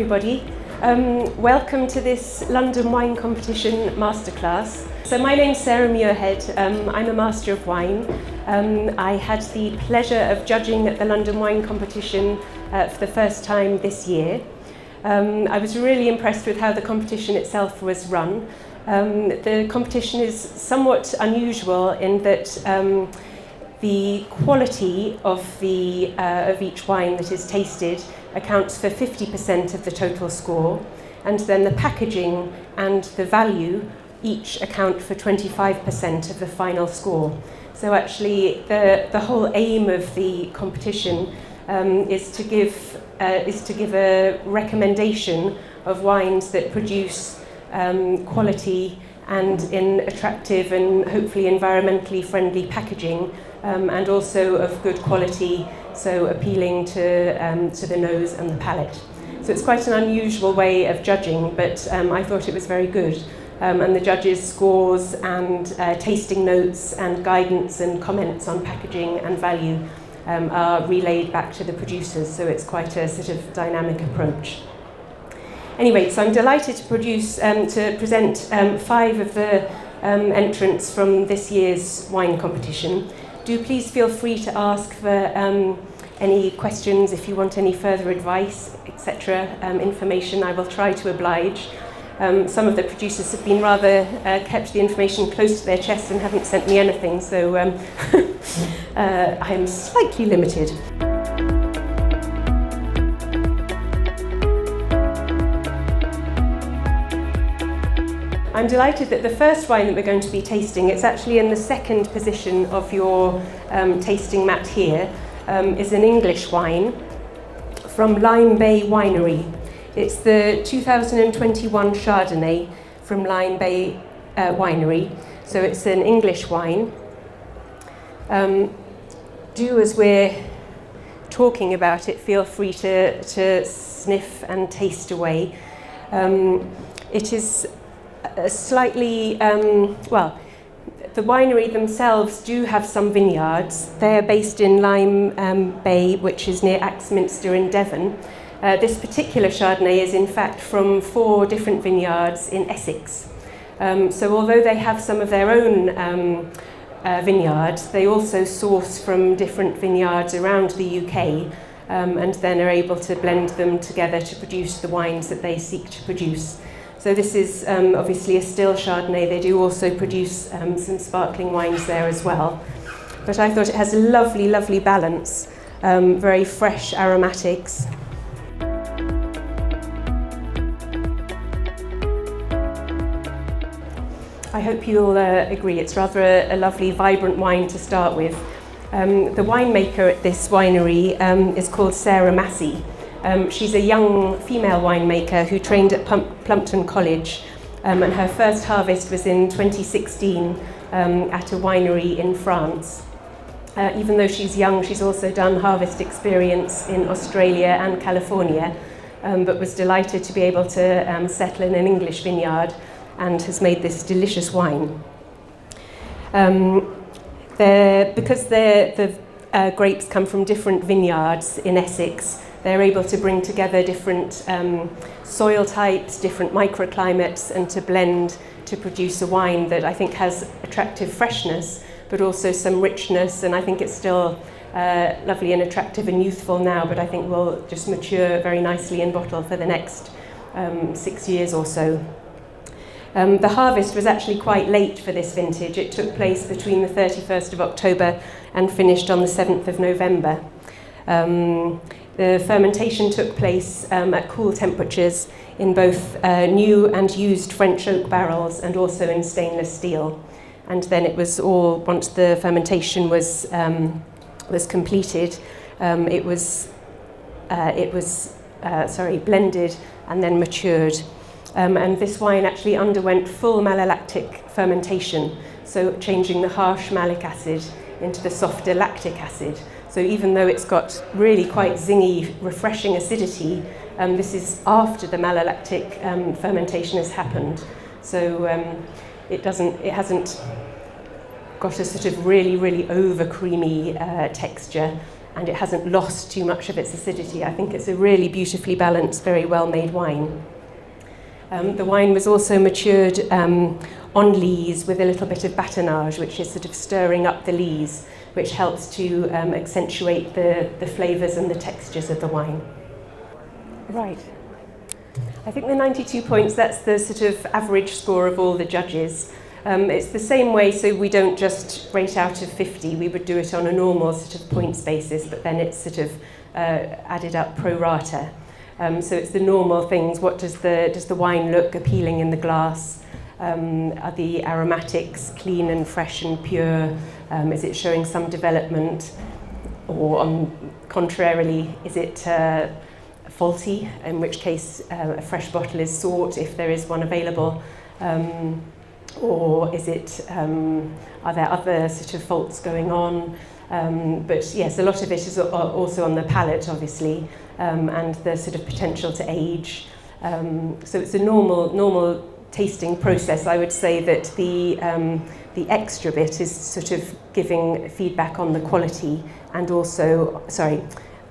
everybody. Welcome to this London Wine Competition Masterclass. So my name's Sara Muirhead. I'm a Master of Wine. I had the pleasure of judging at the London Wine Competition for the first time this year. I was really impressed with how the competition itself was run. The competition is somewhat unusual in that the quality of each wine that is tasted accounts for 50% of the total score, and then the packaging and the value each account for 25% of the final score. So actually the whole aim of the competition is to give a recommendation of wines that produce quality and in attractive and hopefully environmentally friendly packaging, and also of good quality, so appealing to the nose and the palate. So it's quite an unusual way of judging, but I thought it was very good. And the judges' scores and tasting notes and guidance and comments on packaging and value are relayed back to the producers, so it's quite a sort of dynamic approach. Anyway, so I'm delighted to present 5 of the entrants from this year's wine competition. Do please feel free to ask for any questions if you want any further advice, etc. Information. I will try to oblige. Some of the producers have been rather kept the information close to their chest and haven't sent me anything, so I am slightly limited. I'm delighted that the first wine that we're going to be tasting, it's actually in the second position of your tasting mat here, is an English wine from Lyme Bay Winery. It's the 2021 Chardonnay from Lyme Bay Winery, so it's an English wine. Do, as we're talking about it, feel free to sniff and taste away. It is slightly, well, the winery themselves do have some vineyards. They're based in Lyme Bay, which is near Axminster in Devon. This particular Chardonnay is in fact from 4 different vineyards in Essex. So although they have some of their own vineyards, they also source from different vineyards around the UK, and then are able to blend them together to produce the wines that they seek to produce. So this is obviously a still Chardonnay. They do also produce some sparkling wines there as well. But I thought it has a lovely, lovely balance, very fresh aromatics. I hope you'll agree. It's rather a lovely, vibrant wine to start with. The winemaker at this winery is called Sara Muirhead. She's a young female winemaker who trained at Plumpton College, and her first harvest was in 2016 at a winery in France. Even though she's young, she's also done harvest experience in Australia and California, but was delighted to be able to settle in an English vineyard and has made this delicious wine. Because the grapes come from different vineyards in Essex, they're able to bring together different soil types, different microclimates, and to blend to produce a wine that I think has attractive freshness, but also some richness, and I think it's still lovely and attractive and youthful now, but I think will just mature very nicely in bottle for the next 6 years or so. The harvest was actually quite late for this vintage. It took place between the 31st of October and finished on the 7th of November. The fermentation took place at cool temperatures in both new and used French oak barrels and also in stainless steel. And then it was all, once the fermentation was completed, it was blended and then matured. And this wine actually underwent full malolactic fermentation, so changing the harsh malic acid into the softer lactic acid. So even though it's got really quite zingy, refreshing acidity, this is after the malolactic fermentation has happened. So it hasn't got a sort of really, really over creamy texture. and it hasn't lost too much of its acidity. I think it's a really beautifully balanced, very well-made wine. The wine was also matured on lees with a little bit of batonnage, which is sort of stirring up the lees, which helps to accentuate the flavours and the textures of the wine. Right. I think the 92 points, that's the sort of average score of all the judges. It's the same way, so we don't just rate out of 50, we would do it on a normal sort of points basis, but then it's sort of added up pro rata. So it's the normal things. What does the wine look appealing in the glass? Are the aromatics clean and fresh and pure? Is it showing some development? Or contrarily, is it faulty, in which case a fresh bottle is sought if there is one available? Or is it, are there other sort of faults going on? But yes, a lot of it is also on the palate, obviously, and the sort of potential to age. So it's a normal tasting process. I would say that the extra bit is sort of giving feedback on the quality and also,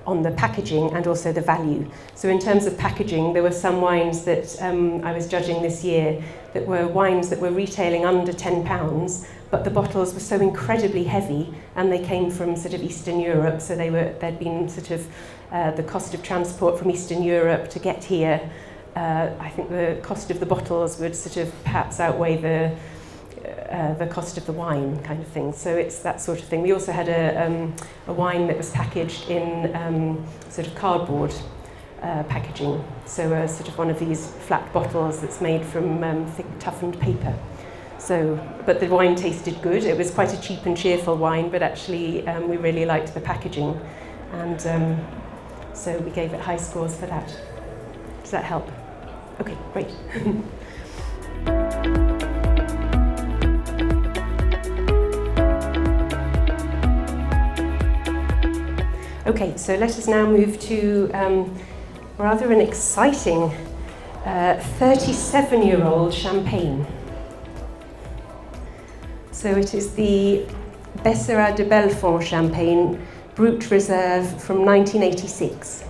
on the packaging and also the value. So in terms of packaging, there were some wines that I was judging this year that were wines that were retailing under £10, but the bottles were so incredibly heavy, and they came from sort of Eastern Europe, so there'd been sort of the cost of transport from Eastern Europe to get here. I think the cost of the bottles would sort of perhaps outweigh the cost of the wine, kind of thing. So it's that sort of thing. We also had a wine that was packaged in sort of cardboard packaging. So sort of one of these flat bottles that's made from thick toughened paper. So, but the wine tasted good. It was quite a cheap and cheerful wine, but actually we really liked the packaging, and so we gave it high scores for that. Does that help? Okay, great. Okay, so let us now move to rather an exciting 37-year-old champagne. So it is the Besserat de Bellefon champagne, Brut Reserve from 1986.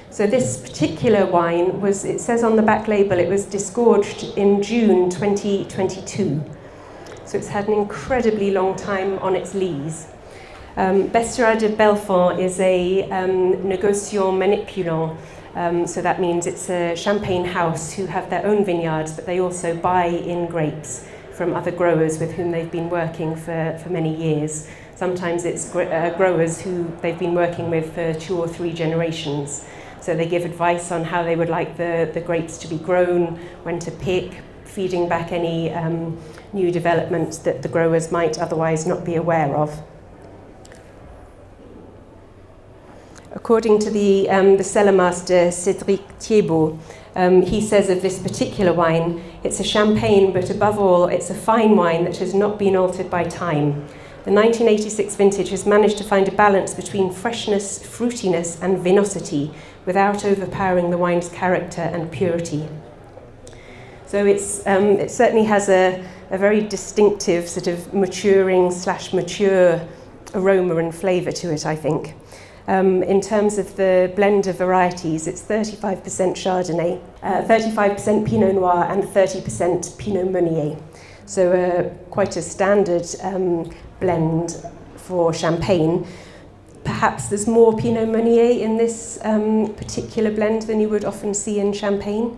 So this particular wine was, it says on the back label, it was disgorged in June 2022. So it's had an incredibly long time on its lees. Besserat de Bellefon is a négociant manipulant, so that means it's a champagne house who have their own vineyards, but they also buy in grapes from other growers with whom they've been working for many years. Sometimes it's growers who they've been working with for 2 or 3 generations. So they give advice on how they would like the grapes to be grown, when to pick, feeding back any new developments that the growers might otherwise not be aware of. According to the cellar master Cédric Thiebaud, he says of this particular wine, it's a champagne, but above all, it's a fine wine that has not been altered by time. The 1986 vintage has managed to find a balance between freshness, fruitiness, and vinosity without overpowering the wine's character and purity. So it certainly has a very distinctive sort of maturing/mature aroma and flavour to it, I think. In terms of the blend of varieties, it's 35% Chardonnay, 35% Pinot Noir, and 30% Pinot Meunier. So quite a standard blend for champagne. Perhaps there's more Pinot Meunier in this particular blend than you would often see in champagne.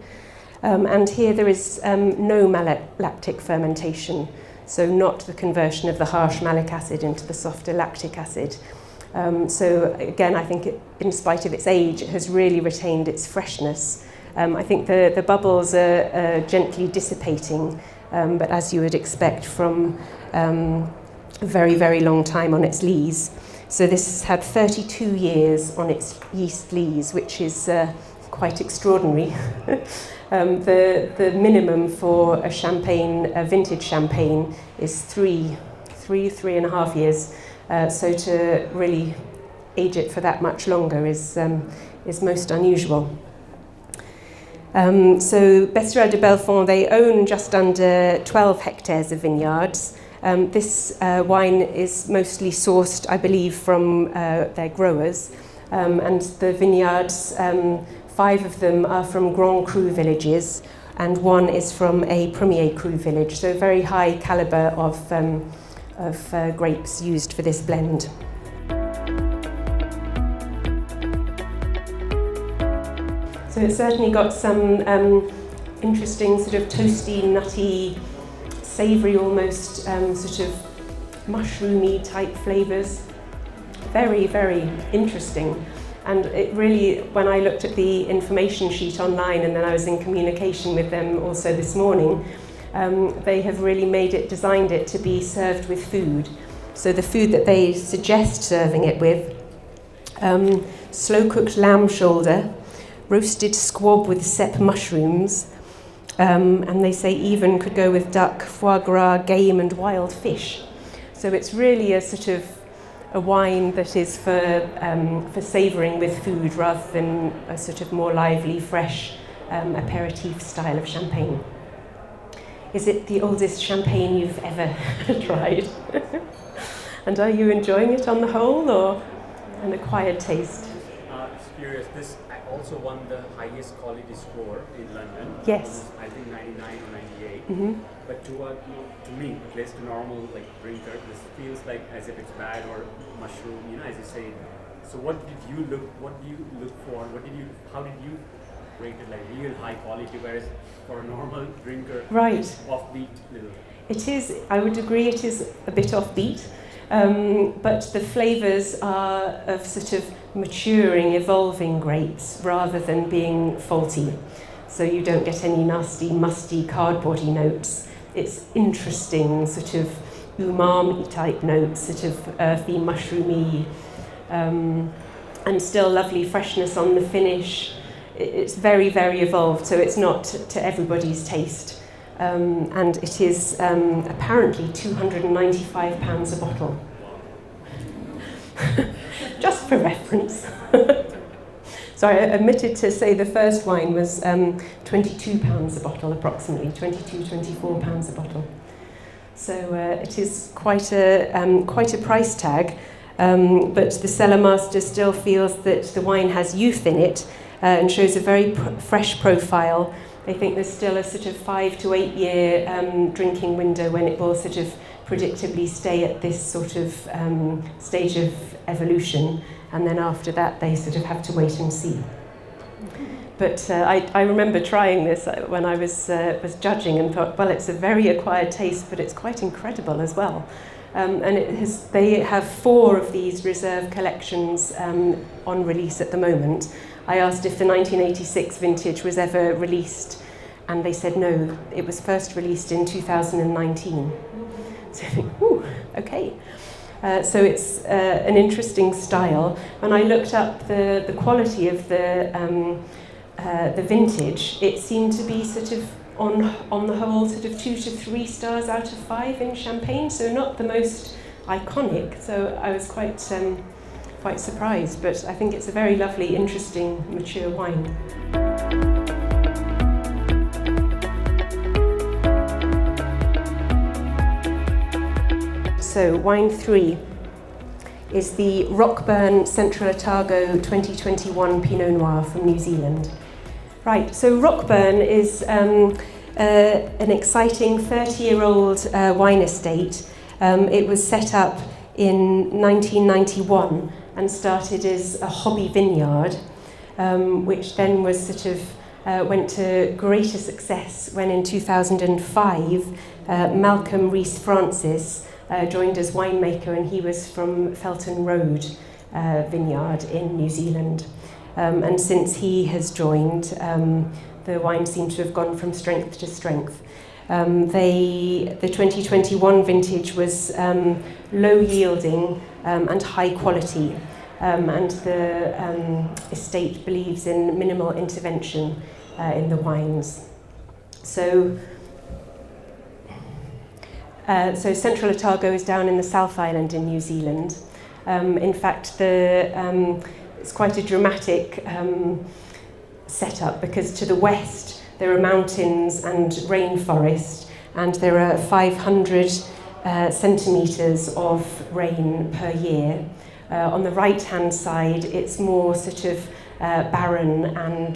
And here there is no malolactic fermentation, so not the conversion of the harsh malic acid into the softer lactic acid. So again, I think in spite of its age, it has really retained its freshness. I think the bubbles are gently dissipating, but as you would expect from a very, very long time on its lees. So this has had 32 years on its yeast lees, which is quite extraordinary. The minimum for a champagne, a vintage champagne, is 3.5 years. So to really age it for that much longer is most unusual. So Besserat de Bellefon, they own just under 12 hectares of vineyards, This wine is mostly sourced, I believe, from their growers, and the vineyards, 5 of them are from Grand Cru villages, and 1 is from a Premier Cru village, so very high calibre of grapes used for this blend. So it's certainly got some interesting sort of toasty, nutty, savoury almost, sort of mushroomy type flavours. Very, very interesting. And it really, when I looked at the information sheet online and then I was in communication with them also this morning, they have really designed it to be served with food. So the food that they suggest serving it with, slow-cooked lamb shoulder, roasted squab with cep mushrooms, and they say even could go with duck, foie gras, game and wild fish. So it's really a sort of a wine that is for savouring with food rather than a sort of more lively, fresh aperitif style of champagne. Is it the oldest champagne you've ever tried? And are you enjoying it on the whole, or an acquired taste? Just curious, this also won the highest quality score in London. Yes. I think 99 or 98. Mm-hmm. But to me, at least to normal drinker, this feels like as if it's bad or mushroom, as you say. So what do you look for? How did you rate it, like real high quality, whereas for a normal drinker, right, it's offbeat little? It is, I would agree, it is a bit offbeat. But the flavours are of sort of maturing, evolving grapes rather than being faulty. So you don't get any nasty, musty, cardboardy notes. It's interesting, sort of umami type notes, sort of earthy, mushroomy, and still lovely freshness on the finish. It's very, very evolved, so it's not to everybody's taste. And it is apparently £295 a bottle. Just for reference. So I omitted to say the first wine was £22 a bottle, approximately, £24 a bottle. So it is quite a price tag, but the cellar master still feels that the wine has youth in it and shows a very fresh profile. They think there's still a sort of 5 to 8 year drinking window when it will sort of predictably stay at this sort of stage of evolution, and then after that they sort of have to wait and see. But I remember trying this when I was judging and thought, well, it's a very acquired taste, but it's quite incredible as well. And they have 4 of these reserve collections on release at the moment. I asked if the 1986 vintage was ever released, and they said no, it was first released in 2019. So I think, ooh, okay. So it's an interesting style. When I looked up the quality of the vintage, it seemed to be sort of on the whole sort of 2 to 3 stars out of 5 in Champagne, so not the most iconic. So I was quite surprised, but I think it's a very lovely, interesting, mature wine. So wine 3 is the Rockburn Central Otago 2021 Pinot Noir from New Zealand. Right, so Rockburn is an exciting 30-year-old wine estate. It was set up in 1991 and started as a hobby vineyard, which then was sort of went to greater success when in 2005 Malcolm Rees-Francis joined as winemaker, and he was from Felton Road vineyard in New Zealand. And since he has joined, the wine seems to have gone from strength to strength. The 2021 vintage was low yielding and high quality, and the estate believes in minimal intervention in the wines. So Central Otago is down in the South Island in New Zealand. In fact, it's quite a dramatic setup, because to the west there are mountains and rainforest, and there are 500 centimetres of rain per year. On the right-hand side, it's more sort of barren and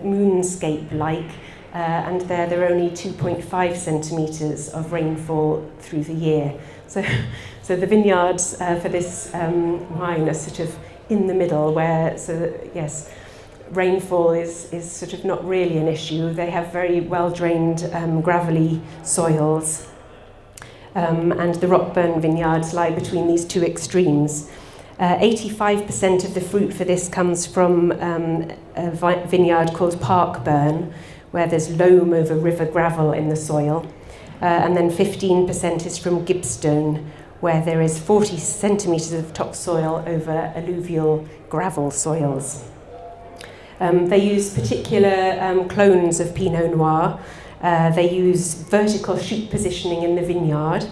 moonscape-like, and there are only 2.5 centimetres of rainfall through the year. So the vineyards for this wine are sort of in the middle, where, yes, rainfall is sort of not really an issue. They have very well-drained gravelly soils, and the Rockburn vineyards lie between these two extremes. 85% of the fruit for this comes from a vineyard called Parkburn, where there's loam over river gravel in the soil, and then 15% is from Gibstone, where there is 40 centimetres of topsoil over alluvial gravel soils. They use particular clones of Pinot Noir. They use vertical shoot positioning in the vineyard,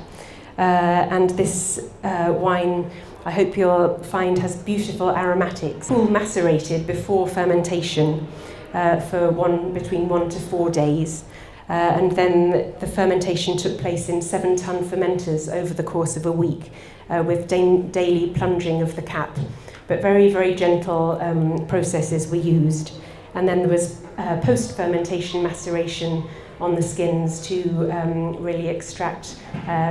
and this wine, I hope you'll find, has beautiful aromatics, all macerated before fermentation for between 1 to 4 days. And then the fermentation took place in 7-ton fermenters over the course of a week, with daily plunging of the cap. But very, very gentle processes were used. And then there was post-fermentation maceration on the skins to really extract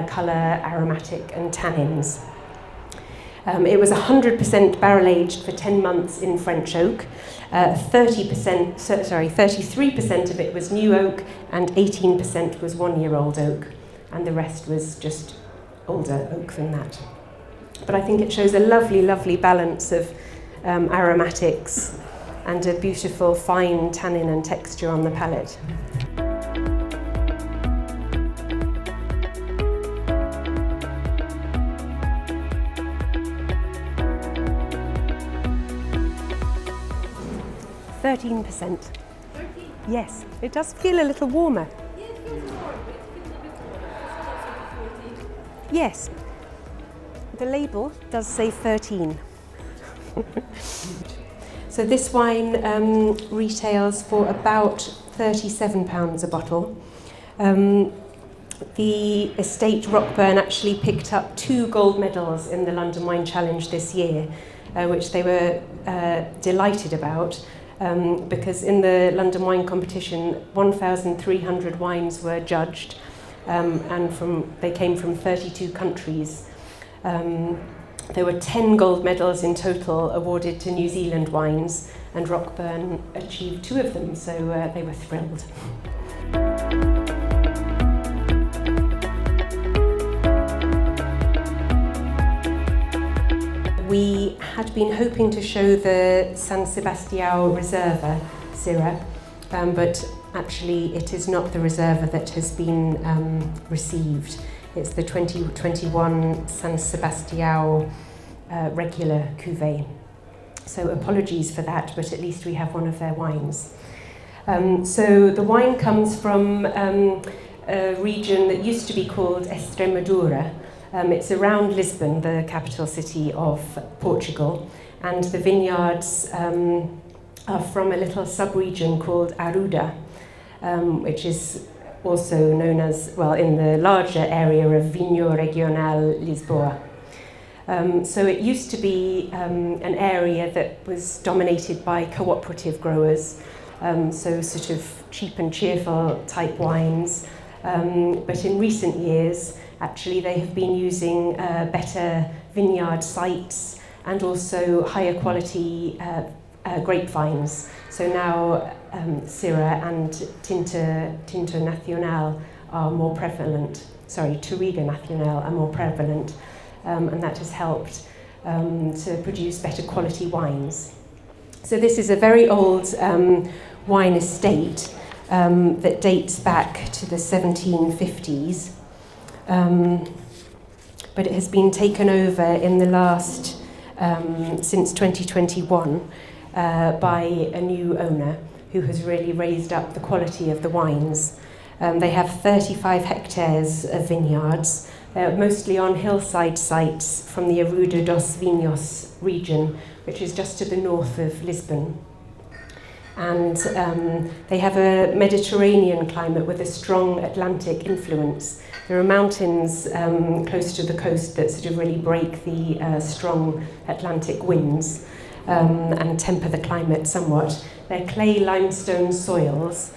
colour, aromatic and tannins. It was 100% barrel-aged for 10 months in French oak. 33% of it was new oak, and 18% was 1-year-old oak, and the rest was just older oak than that. But I think it shows a lovely, lovely balance of aromatics and a beautiful fine tannin and texture on the palate. %. 13%. Yes, it does feel a little warmer. Yeah, it feels warm, but it feels a bit closer to 14. Yes, the label does say 13. So this wine retails for about £37 a bottle. The estate Rockburn actually picked up 2 gold medals in the London Wine Challenge this year, which they were delighted about. Because in the London Wine Competition, 1,300 wines were judged, and they came from 32 countries. There were 10 gold medals in total awarded to New Zealand wines, and Rockburn achieved 2 of them, so they were thrilled. We had been hoping to show the San Sebastião RESERVA Syrah, but actually it is not the RESERVA that has been received. It's the 2021 San Sebastião regular cuvée. So apologies for that, but at least we have one of their wines. So the wine comes from a region that used to be called Extremadura. It's around Lisbon, the capital city of Portugal, and the vineyards are from a little sub-region called Arruda, which is also known as, well, in the larger area of Vinho Regional Lisboa. So it used to be an area that was dominated by cooperative growers, so sort of cheap and cheerful type wines, but in recent years, actually, they have been using better vineyard sites and also higher quality grapevines. So now Syrah and Tinto Nacional are more prevalent. Sorry, Touriga Nacional are more prevalent, and that has helped to produce better quality wines. So this is a very old wine estate that dates back to the 1750s. But it has been taken over in the last, since 2021, by a new owner who has really raised up the quality of the wines. They have 35 hectares of vineyards, mostly on hillside sites from the Arruda dos Vinhos region, which is just to the north of Lisbon. and they have a Mediterranean climate with a strong Atlantic influence. There are mountains close to the coast that sort of really break the strong Atlantic winds and temper the climate somewhat. They're clay limestone soils,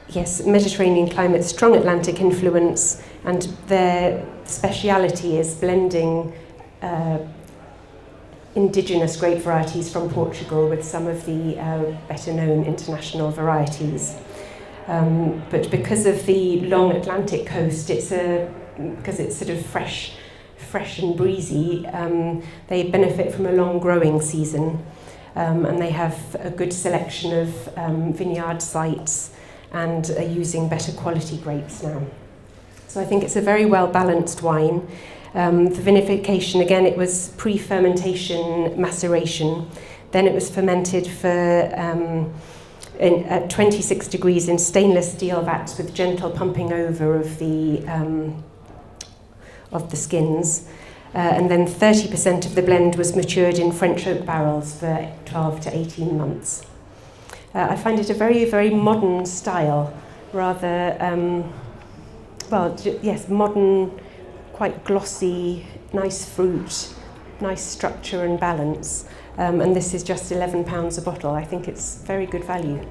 yes, Mediterranean climate, strong Atlantic influence, and their speciality is blending indigenous grape varieties from Portugal with some of the better known international varieties. But because of the long Atlantic coast, because it's sort of fresh and breezy, they benefit from a long growing season, and they have a good selection of vineyard sites and are using better quality grapes now. So I think it's a very well balanced wine. The vinification, again, it was pre-fermentation maceration. Then it was fermented at 26 degrees in stainless steel vats with gentle pumping over of the skins. And then 30% of the blend was matured in French oak barrels for 12 to 18 months. I find it a very, very modern style, rather, yes, modern, quite glossy, nice fruit, nice structure and balance. And this is just £11 a bottle. I think it's very good value.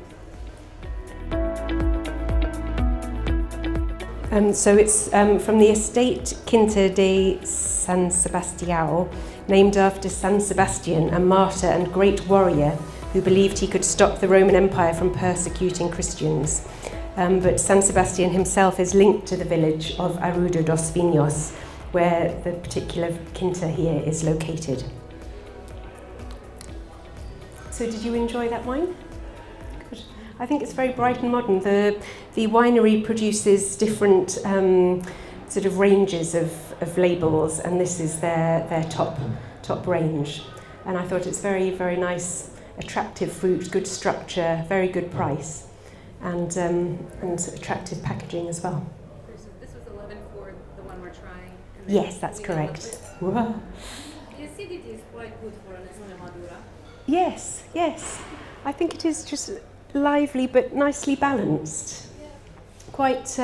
So it's from the estate Quinta de San Sebastião, named after San Sebastian, a martyr and great warrior who believed he could stop the Roman Empire from persecuting Christians. But San Sebastian himself is linked to the village of Arruda dos Vinhos, where the particular Quinta here is located. So did you enjoy that wine? Good. I think it's very bright and modern. The winery produces different sort of ranges of labels, and this is their top range. And I thought it's very, very nice, attractive fruit, good structure, very good price, and attractive packaging as well. This was 11 for the one we're trying. Yes, that's correct. Wow. The acidity is quite good for an Extremadura. Yes, yes. I think it is just lively but nicely balanced. Yeah. Quite,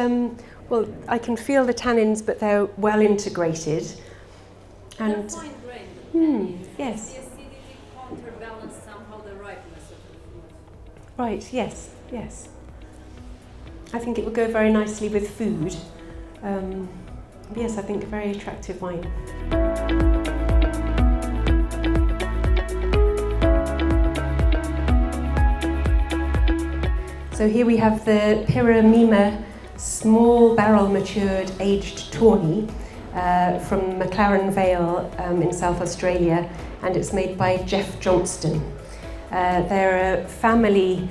well, I can feel the tannins, but they're well integrated. And fine grain. yes. The acidity counterbalances somehow the ripeness of the fruit. Right, yes, yes. I think it would go very nicely with food. Yes, I think a very attractive wine. So here we have the PIRRAMIMMA small barrel matured aged TAWNY from McLaren Vale in South Australia, and it's made by Jeff Johnston. They're a family,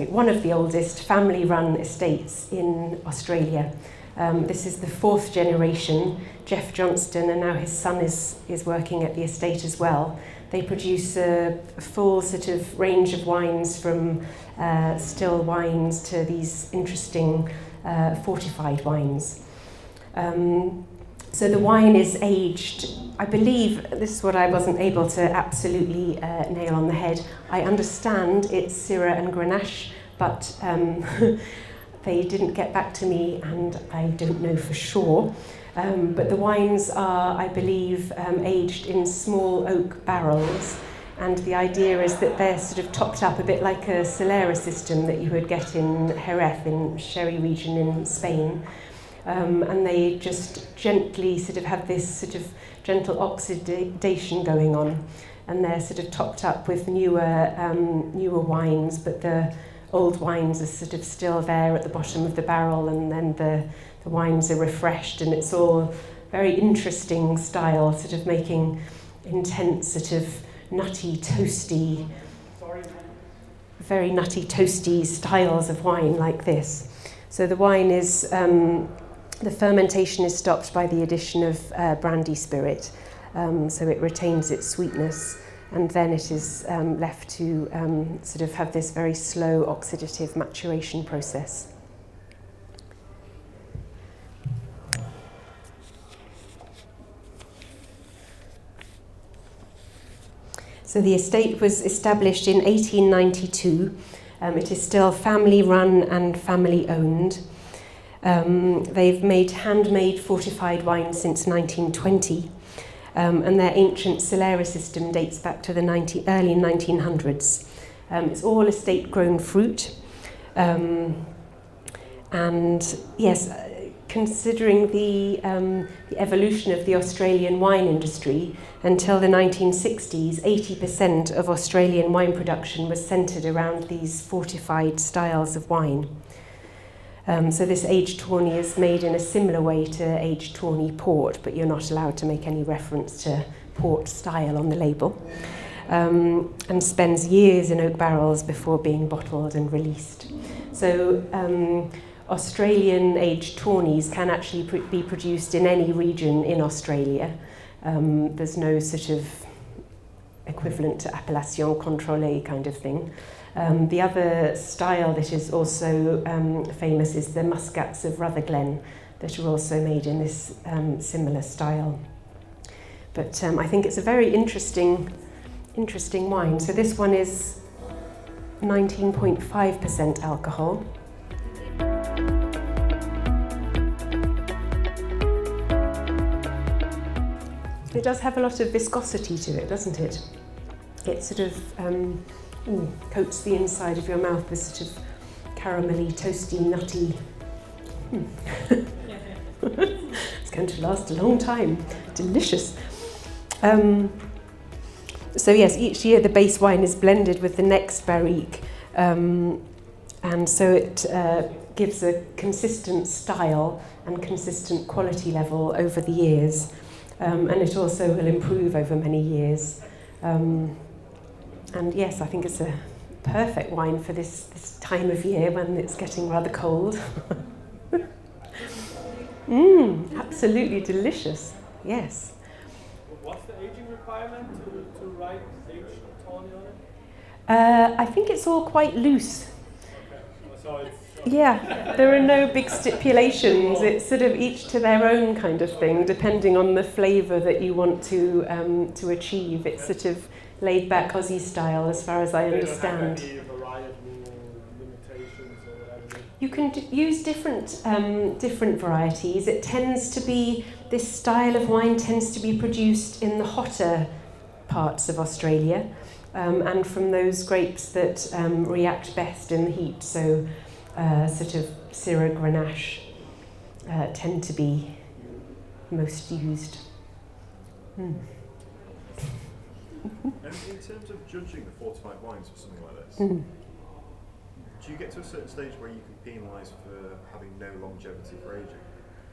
one of the oldest family-run estates in Australia. This is the fourth generation. Jeff Johnston, and now his son is working at the estate as well. They produce a full sort of range of wines, from still wines to these interesting fortified wines. So the wine is aged, I believe, this is what I wasn't able to absolutely nail on the head. I understand it's Syrah and Grenache, but they didn't get back to me and I don't know for sure. But the wines are, I believe, aged in small oak barrels, and the idea is that they're sort of topped up a bit like a Solera system that you would get in Jerez, in Sherry region in Spain. And they just gently sort of have this sort of gentle oxidation going on, and they're sort of topped up with newer wines, but the old wines are sort of still there at the bottom of the barrel, and then the wines are refreshed, and it's all very interesting style, sort of making intense sort of nutty, toasty, very nutty, toasty styles of wine like this. So the wine is, the fermentation is stopped by the addition of brandy spirit, so it retains its sweetness, and then it is left to sort of have this very slow oxidative maturation process. So the estate was established in 1892. It is still family run and family owned. They've made handmade fortified wine since 1920, and their ancient cellar system dates back to the early 1900s. It's all estate grown fruit. And yes, considering the evolution of the Australian wine industry, until the 1960s, 80% of Australian wine production was centred around these fortified styles of wine. So this aged tawny is made in a similar way to aged tawny port, but you're not allowed to make any reference to port style on the label, and spends years in oak barrels before being bottled and released. So Australian aged tawnies can actually be produced in any region in Australia. There's no sort of equivalent to appellation contrôlée kind of thing. The other style that is also famous is the muscats of Rutherglen, that are also made in this similar style. But I think it's a very interesting wine. So this one is 19.5% alcohol. It does have a lot of viscosity to it, doesn't it? It sort of coats the inside of your mouth with sort of caramelly, toasty, nutty. It's going to last a long time. Delicious. So yes, each year the base wine is blended with the next barrique, and so it gives a consistent style and consistent quality level over the years. And it also will improve over many years. And yes, I think it's a perfect wine for this time of year when it's getting rather cold. Absolutely delicious, yes. What's the aging requirement to write aged tawny on it? I think it's all quite loose. Okay. So it's Yeah, there are no big stipulations. It's sort of each to their own kind of thing, depending on the flavour that you want to achieve. It's sort of laid back Aussie style, as far as I understand. They don't have any variable limitations or whatever. You can use different varieties. It tends to be, this style of wine tends to be produced in the hotter parts of Australia, and from those grapes that react best in the heat. So sort of Syrah Grenache tend to be most used. And in terms of judging the fortified wines for something like this, do you get to a certain stage where you can penalise for having no longevity for aging?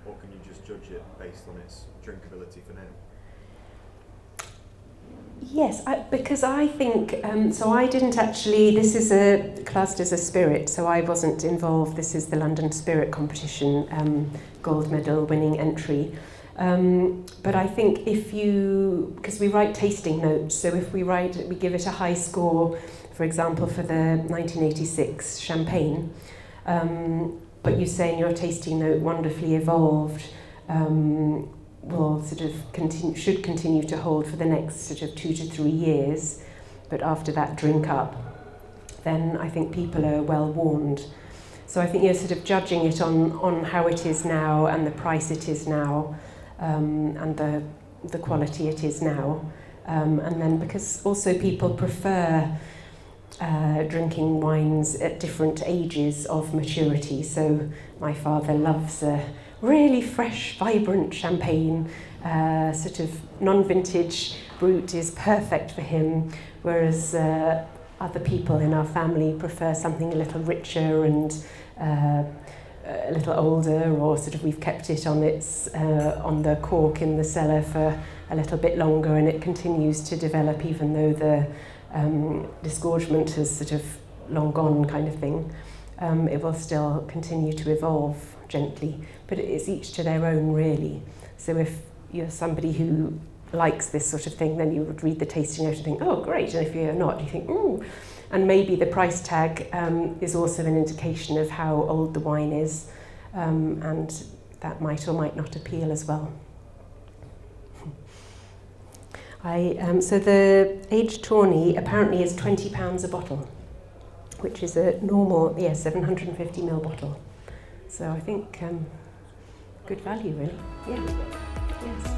Or can you just judge it based on its drinkability for now? Yes, because I think, so I didn't actually, this is classed as a spirit, so I wasn't involved. This is the London Spirit Competition gold medal winning entry. But I think because we write tasting notes, so if we give it a high score, for example, for the 1986 champagne, but you say in your tasting note, wonderfully evolved, will sort of should continue to hold for the next sort of 2 to 3 years, but after that drink up, then I think people are well warned. So I think you're sort of judging it on how it is now and the price it is now, and the quality it is now, and then because also people prefer drinking wines at different ages of maturity. So my father loves a really fresh, vibrant champagne, sort of non-vintage Brut is perfect for him, whereas other people in our family prefer something a little richer and a little older, or sort of we've kept it on the cork in the cellar for a little bit longer, and it continues to develop even though the disgorgement has sort of long gone, kind of thing. It will still continue to evolve gently, but it's each to their own, really. So if you're somebody who likes this sort of thing, then you would read the tasting note and think, oh, great. And if you're not, you think, ooh. And maybe the price tag is also an indication of how old the wine is, and that might or might not appeal as well. So the aged tawny apparently is £20 a bottle, which is a normal, 750ml bottle. So I think good value, really. Yeah. Yes.